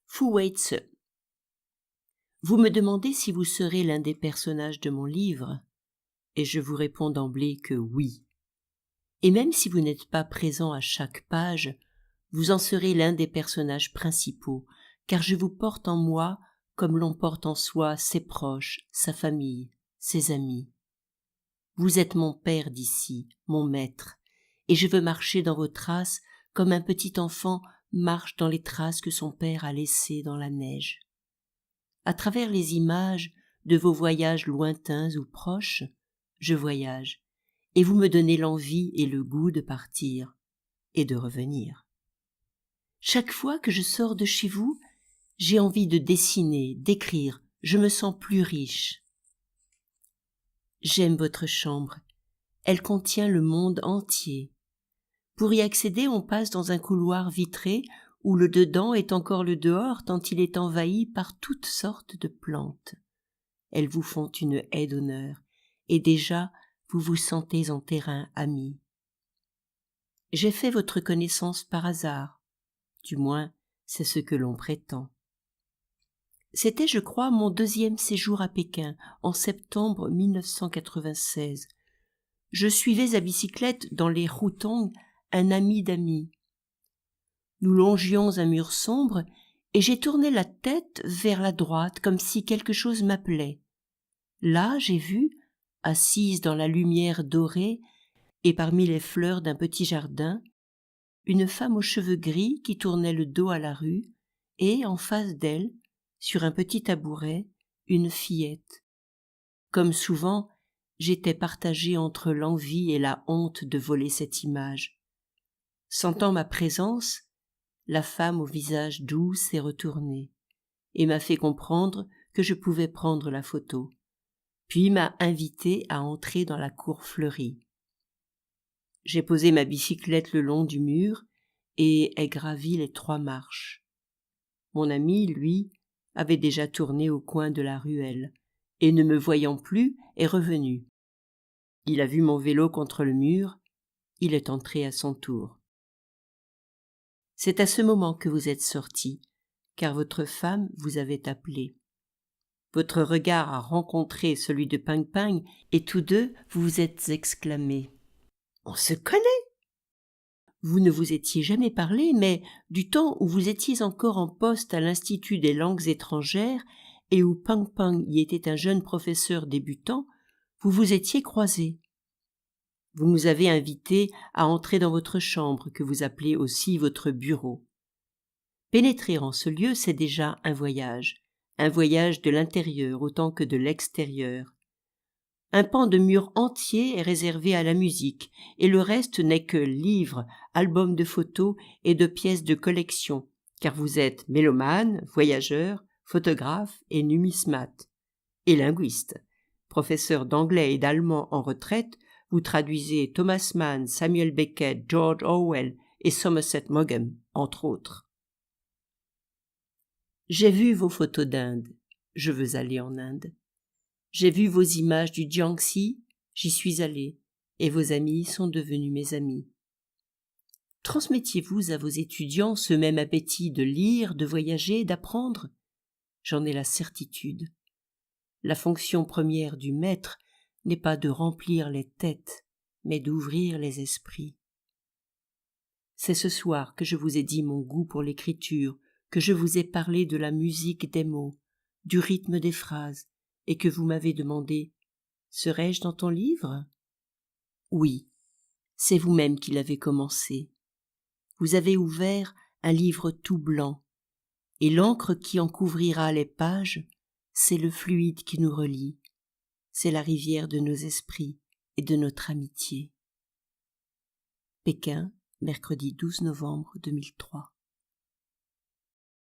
Fu Wei-tse. Vous me demandez si vous serez l'un des personnages de mon livre, et je vous réponds d'emblée que oui. Et même si vous n'êtes pas présent à chaque page, vous en serez l'un des personnages principaux, car je vous porte en moi comme l'on porte en soi ses proches, sa famille, ses amis. Vous êtes mon père d'ici, mon maître, et je veux marcher dans vos traces comme un petit enfant marche dans les traces que son père a laissées dans la neige. À travers les images de vos voyages lointains ou proches, je voyage, et vous me donnez l'envie et le goût de partir et de revenir. Chaque fois que je sors de chez vous, j'ai envie de dessiner, d'écrire, je me sens plus riche. J'aime votre chambre, elle contient le monde entier. Pour y accéder, on passe dans un couloir vitré où le dedans est encore le dehors tant il est envahi par toutes sortes de plantes. Elles vous font une haie d'honneur, et déjà vous vous sentez en terrain ami. J'ai fait votre connaissance par hasard, du moins c'est ce que l'on prétend. C'était, je crois, mon 2e séjour à Pékin, en septembre 1996. Je suivais à bicyclette dans les Hutong un ami d'amis. Nous longions un mur sombre et j'ai tourné la tête vers la droite comme si quelque chose m'appelait. Là, j'ai vu, assise dans la lumière dorée et parmi les fleurs d'un petit jardin, une femme aux cheveux gris qui tournait le dos à la rue et, en face d'elle, sur un petit tabouret, une fillette. Comme souvent, j'étais partagée entre l'envie et la honte de voler cette image. Sentant ma présence, la femme au visage doux s'est retournée et m'a fait comprendre que je pouvais prendre la photo, puis m'a invitée à entrer dans la cour fleurie. J'ai posé ma bicyclette le long du mur et ai gravi les 3 marches. Mon ami, lui, avait déjà tourné au coin de la ruelle et, ne me voyant plus, est revenu. Il a vu mon vélo contre le mur, il est entré à son tour. C'est à ce moment que vous êtes sorti, car votre femme vous avait appelé. Votre regard a rencontré celui de Ping Ping et tous deux vous vous êtes exclamés. « On se connaît !» Vous ne vous étiez jamais parlé, mais du temps où vous étiez encore en poste à l'Institut des langues étrangères et où Ping Ping y était un jeune professeur débutant, vous vous étiez croisés. Vous nous avez invités à entrer dans votre chambre, que vous appelez aussi votre bureau. Pénétrer en ce lieu, c'est déjà un voyage de l'intérieur autant que de l'extérieur. Un pan de mur entier est réservé à la musique, et le reste n'est que livres, albums de photos et de pièces de collection, car vous êtes mélomane, voyageur, photographe et numismate. Et linguiste. Professeur d'anglais et d'allemand en retraite, vous traduisez Thomas Mann, Samuel Beckett, George Orwell et Somerset Maugham, entre autres. J'ai vu vos photos d'Inde. Je veux aller en Inde. J'ai vu vos images du Jiangxi. J'y suis allé. Et vos amis sont devenus mes amis. Transmettiez-vous à vos étudiants ce même appétit de lire, de voyager, d'apprendre ? J'en ai la certitude. La fonction première du maître n'est pas de remplir les têtes, mais d'ouvrir les esprits. C'est ce soir que je vous ai dit mon goût pour l'écriture, que je vous ai parlé de la musique des mots, du rythme des phrases, et que vous m'avez demandé « Serais-je dans ton livre ?» Oui, c'est vous-même qui l'avez commencé. Vous avez ouvert un livre tout blanc, et l'encre qui en couvrira les pages, c'est le fluide qui nous relie, c'est la rivière de nos esprits et de notre amitié. Pékin, mercredi 12 novembre 2003.